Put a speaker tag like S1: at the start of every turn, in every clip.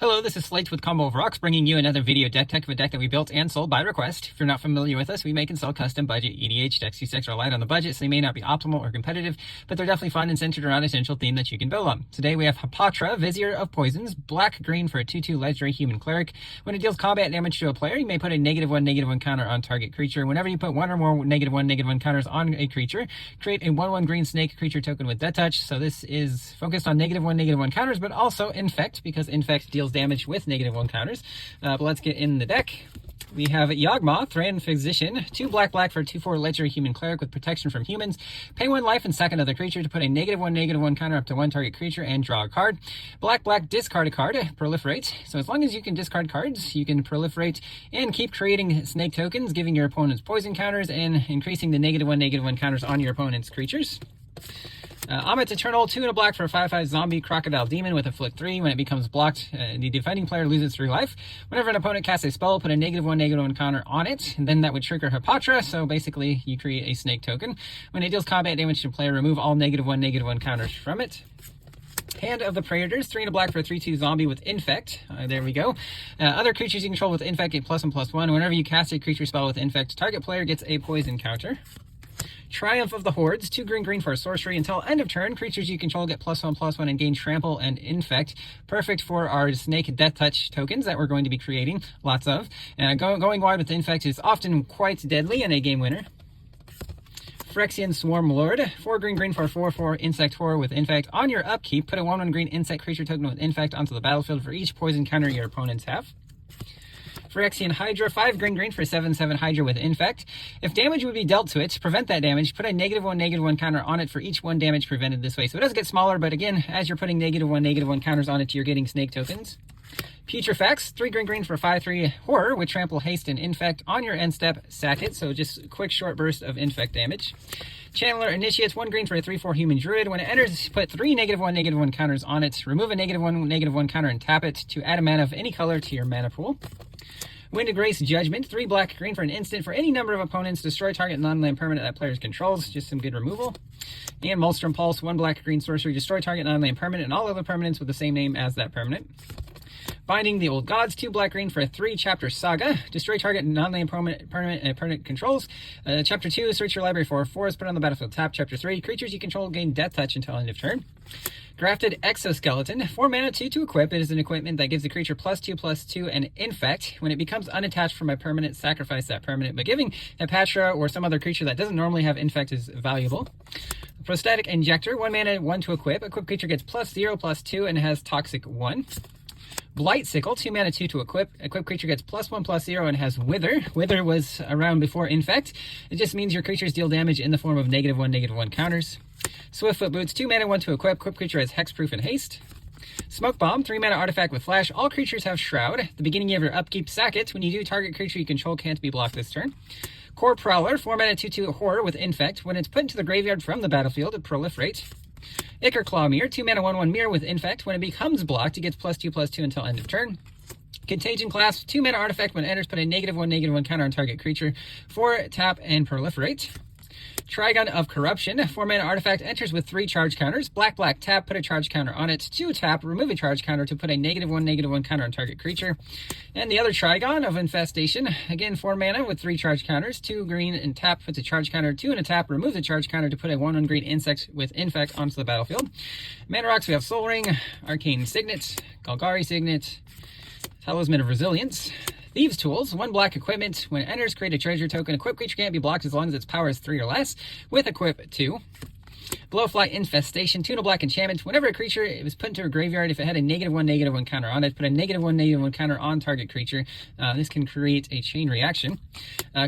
S1: Hello, this is Slate with Combo of Rocks, bringing you another video deck tech of a deck that we built and sold by request. If you're not familiar with us, we make and sell custom budget EDH decks. These decks are light on the budget, so they may not be optimal or competitive, but they're definitely fun and centered around a central theme that you can build on. Today we have Hapatra, Vizier of Poisons, black-green for a 2/2 legendary human cleric. When it deals combat damage to a player, you may put a -1/-1 counter on target creature. Whenever you put one or more -1/-1 counters on a creature, create a 1/1 green snake creature token with Death Touch. So this is focused on -1/-1 counters, but also Infect, because Infect deals damage with -1 counters. But let's get in the deck. We have Yawgmoth, Thran Physician, 2 black for a 2/4 legendary human cleric with protection from humans. Pay 1 life and sack another creature to put a -1/-1 counter up to 1 target creature and draw a card. Black, discard a card, proliferate. So as long as you can discard cards, you can proliferate and keep creating snake tokens, giving your opponents poison counters and increasing the -1/-1 counters on your opponent's creatures. Amit Eternal, 2 and a black for a 5/5 zombie crocodile demon with a flick 3. When it becomes blocked, the defending player loses 3 life. Whenever an opponent casts a spell, put a -1/-1 counter on it, and then that would trigger Hapatra, so basically you create a snake token. When it deals combat damage to a player, remove all -1/-1 counters from it. Hand of the Predators, 3 and a black for a 3/2 zombie with Infect. There we go. Other creatures you control with Infect get +1/+1. Whenever you cast a creature spell with Infect, target player gets a poison counter. Triumph of the Hordes, 2 green for a sorcery. Until end of turn, creatures you control get +1/+1 and gain Trample and Infect. Perfect for our Snake Death Touch tokens that we're going to be creating lots of. Going wide with Infect is often quite deadly and a game winner. Phyrexian Swarm Lord, 4 green for a 4/4 insect horror with Infect. On your upkeep, put a 1/1 green insect creature token with Infect onto the battlefield for each poison counter your opponents have. Phyrexian Hydra, 5 green for a 7/7 Hydra with Infect. If damage would be dealt to it, to prevent that damage, put a -1/-1 counter on it for each 1 damage prevented this way. So it does get smaller, but again, as you're putting -1/-1 counters on it, you're getting snake tokens. Putrefax, 3 green for a 5/3 horror with Trample, Haste, and Infect. On your end step, sack it, so just a quick short burst of Infect damage. Channeler Initiates, 1 green for a 3/4 human druid. When it enters, put 3 -1/-1 counters on it. Remove a -1/-1 counter and tap it to add a mana of any color to your mana pool. Wind of Grace Judgment, 3 green for an instant. For any number of opponents, destroy target non-land permanent that players controls. Just some good removal. And Maelstrom Pulse, 1 green sorcery. Destroy target non-land permanent and all other permanents with the same name as that permanent. Binding the Old Gods, 2 green for a 3-chapter saga. Destroy target non-land permanent controls. Chapter 2, search your library for 4, put on the battlefield tap. Chapter 3, creatures you control gain Death Touch until end of turn. Grafted Exoskeleton, 4 mana, 2 to equip. It is an equipment that gives the creature +2/+2 and Infect. When it becomes unattached from a permanent, sacrifice that permanent. But giving Hapatra or some other creature that doesn't normally have Infect is valuable. Prostatic Injector, 1 mana, 1 to equip. Equip creature gets +0/+2 and has Toxic 1. Blight Sickle, 2 mana, 2 to equip. Equip creature gets +1/+0 and has Wither. Wither was around before Infect. It just means your creatures deal damage in the form of -1/-1 counters. Swiftfoot Boots, 2 mana, 1 to equip. Equip creature has Hexproof and Haste. Smoke Bomb, 3 mana artifact with Flash. All creatures have Shroud. At the beginning of your upkeep, sack it. When you do, target creature you control can't be blocked this turn. Core Prowler, 4 mana, 2/2 horror with Infect. When it's put into the graveyard from the battlefield, it proliferate. Ichor Claw Mirror, 2 mana, 1/1 mirror with Infect. When it becomes blocked, it gets +2/+2 until end of turn. Contagion Clasp, 2 mana artifact. When it enters, put a -1/-1 counter on target creature. 4 tap and proliferate. Trigon of Corruption, 4 mana artifact, enters with 3 charge counters. Black, tap, put a charge counter on it. 2 tap, remove a charge counter to put a -1/-1 counter on target creature. And the other Trigon of Infestation, again 4 mana with 3 charge counters. 2 green and tap, puts a charge counter. 2 and a tap, remove the charge counter to put a 1/1 green insect with Infect onto the battlefield. Mana rocks, we have Soul Ring, Arcane Signet, Golgari Signet, Talisman of Resilience. Thieves' Tools, 1 equipment. When it enters, create a treasure token. Equip creature can't be blocked as long as its power is 3 or less, with equip 2. Blowfly Infestation, 2 and a enchantment. Whenever a creature was put into a graveyard, if it had a -1/-1 counter on it, put a -1/-1 counter on target creature. This can create a chain reaction.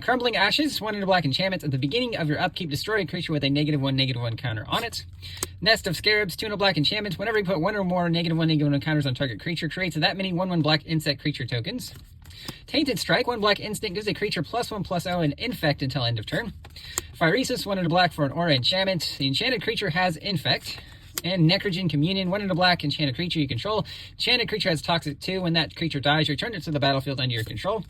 S1: Crumbling Ashes, 1 and a enchantment. At the beginning of your upkeep, destroy a creature with a -1/-1 counter on it. Nest of Scarabs, 2 and a enchantment. Whenever you put 1 or more -1/-1 counters on target creature, creates that many 1/1 black insect creature tokens. Tainted Strike, 1 instant, gives a creature +1/+0 and Infect until end of turn. Phyresis, 1 and a for an aura enchantment. The enchanted creature has Infect. And Necrogen Communion, 1 and a enchanted creature you control. Enchanted creature has Toxic 2. When that creature dies, return it to the battlefield under your control.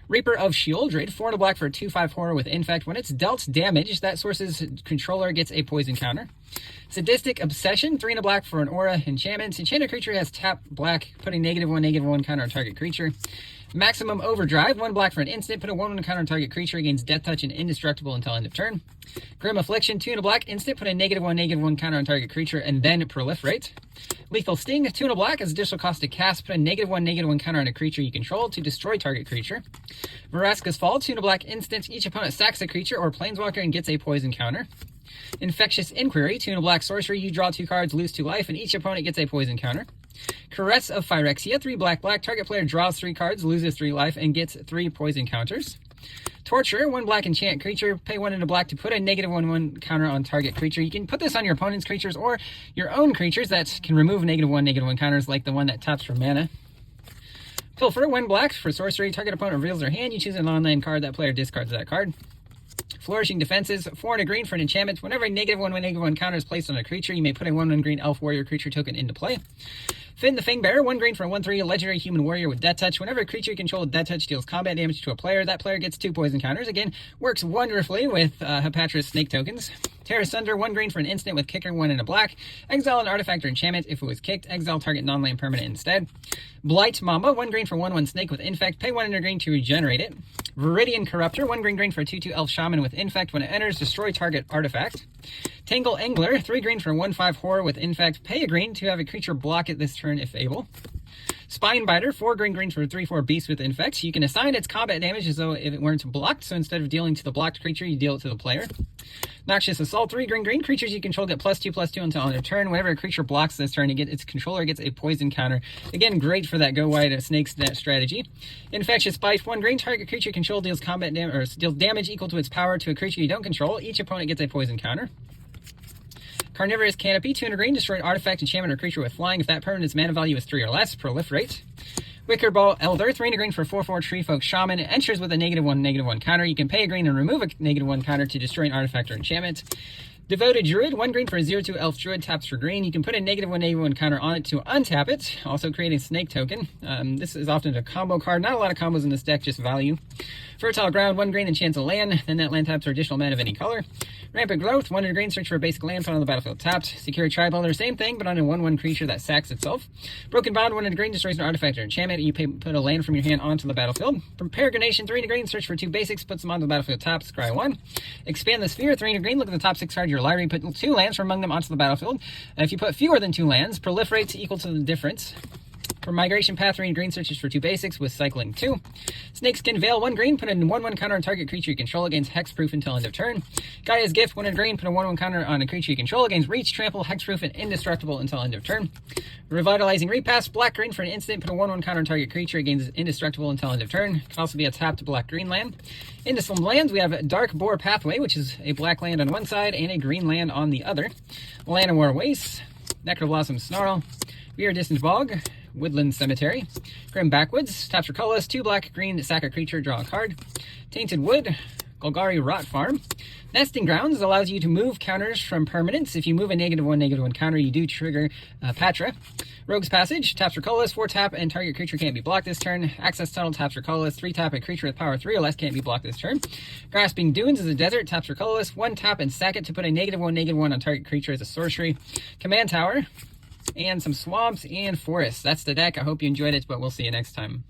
S1: Reaper of Sheoldred, 4 and a for a 2/5 horror with Infect. When it's dealt damage, that source's controller gets a poison counter. Sadistic Obsession, 3 and a black for an aura enchantment. Enchanted creature has tap black, putting -1/-1 counter on target creature. Maximum Overdrive, 1 black for an instant, put a 1/1 counter on target creature, gains Death Touch and indestructible until end of turn. Grim Affliction, 2 and a black, instant, put a -1/-1 counter on target creature, and then proliferate. Lethal Sting, 2 and a black, as additional cost to cast, put a -1/-1 counter on a creature you control to destroy target creature. Vraska's Fall, 2 and a black, instant, each opponent sacks a creature or planeswalker and gets a poison counter. Infectious Inquiry, 2 and a black sorcery, you draw 2 cards, lose 2 life, and each opponent gets a poison counter. Caress of Phyrexia, 3 black, target player draws 3 cards, loses 3 life, and gets 3 poison counters. Torture, 1 black enchant creature, pay 1 and a black to put a -1/-1 counter on target creature. You can put this on your opponent's creatures or your own creatures that can remove -1/-1 counters, like the one that taps for mana. Pilfer, 1 black for sorcery, target opponent reveals their hand, you choose an online card, that player discards that card. Flourishing Defenses, 4 and a green for an enchantment. Whenever a -1/-1 counter is placed on a creature, you may put a 1/1 green elf warrior creature token into play. Finn the Fangbearer, 1 green for a 1/3 legendary human warrior with Death Touch. Whenever a creature you control with Death Touch deals combat damage to a player, that player gets 2 poison counters. Again, works wonderfully with Hapatra's snake tokens. Terra Sunder, 1 green for an instant with kicker, 1 and a black. Exile an artifact or enchantment. If it was kicked, exile target non-land permanent instead. Blight Mamba, 1 green for 1/1 snake with Infect. Pay 1 and a green to regenerate it. Viridian Corruptor, 1 green for a 2/2 elf shaman with Infect. When it enters, destroy target artifact. Tangle Angler, 3 green for a 1/5 horror with Infect. Pay a green to have a creature block it this turn if able. Spinebiter, 4 green for a 3/4 beast with Infect. You can assign its combat damage as though if it weren't blocked, so instead of dealing to the blocked creature, you deal it to the player. Noxious Assault, 3 green. Creatures you control get +2/+2 until end of turn. Whenever a creature blocks this turn, its controller gets a poison counter. Again, great for that go wide snakes strategy. Infectious Bite, 1 green. Target creature you control deals combat damage or deals damage equal to its power to a creature you don't control. Each opponent gets a poison counter. Carnivorous Canopy, 2 and a green, destroy an artifact, enchantment, or creature with flying. If that permanent's mana value is 3 or less, proliferate. Wicker Ball Elder, 3 and a green for a 4/4 Tree Folk Shaman. It enters with a -1/-1 counter. You can pay a green and remove a -1 counter to destroy an artifact or enchantment. Devoted Druid, 1 green for a 0/2 Elf Druid, taps for green. You can put a -1/-1 counter on it to untap it, also creating a snake token. This is often a combo card. Not a lot of combos in this deck, just value. Fertile Ground, 1 green, enchants a land. Then that land taps for additional mana of any color. Rampant Growth, 1 and a green, search for a basic land found on the battlefield tapped. Secure Tribuilder, same thing, but on a 1/1 creature that sacks itself. Broken Bond, 1 and a green, destroys an artifact or enchantment. You put a land from your hand onto the battlefield. Peregrination, 3 and a green, search for 2 basics, puts them onto the battlefield tapped, scry 1. Expand the Sphere, 3 and a green, look at the top 6 cards of your library, put 2 lands from among them onto the battlefield. If you put fewer than 2 lands, proliferates equal to the difference. For Migration Path, 3 and green, searches for 2 basics with cycling 2. Snakeskin Veil, 1 green, put a 1/1 counter on target creature you control against hexproof until end of turn. Gaia's Gift, 1 and green, put a 1/1 counter on a creature you control against reach, trample, hexproof, and indestructible until end of turn. Revitalizing Repass, black green for an instant, put a 1/1 counter on target creature against indestructible until end of turn. Can also be a tapped black green land. Into some lands, we have Dark Boar Pathway, which is a black land on one side and a green land on the other. Llanowar Waste, Necroblossom Snarl, Weird Distance Bog, Woodland Cemetery. Grim Backwoods, taps for colorless, 2 black, green, sack a creature, draw a card. Tainted Wood, Golgari Rot Farm. Nesting Grounds allows you to move counters from permanents. If you move a -1/-1 counter, you do trigger Hapatra. Rogue's Passage, taps for colorless, 4 tap, and target creature can't be blocked this turn. Access Tunnel, taps for colorless, 3 tap, a creature with power 3 or less can't be blocked this turn. Grasping Dunes is a desert, taps for colorless, 1 tap and sack it to put a -1/-1 on target creature as a sorcery. Command Tower, and some swamps and forests. That's the deck. I hope you enjoyed it, but we'll see you next time.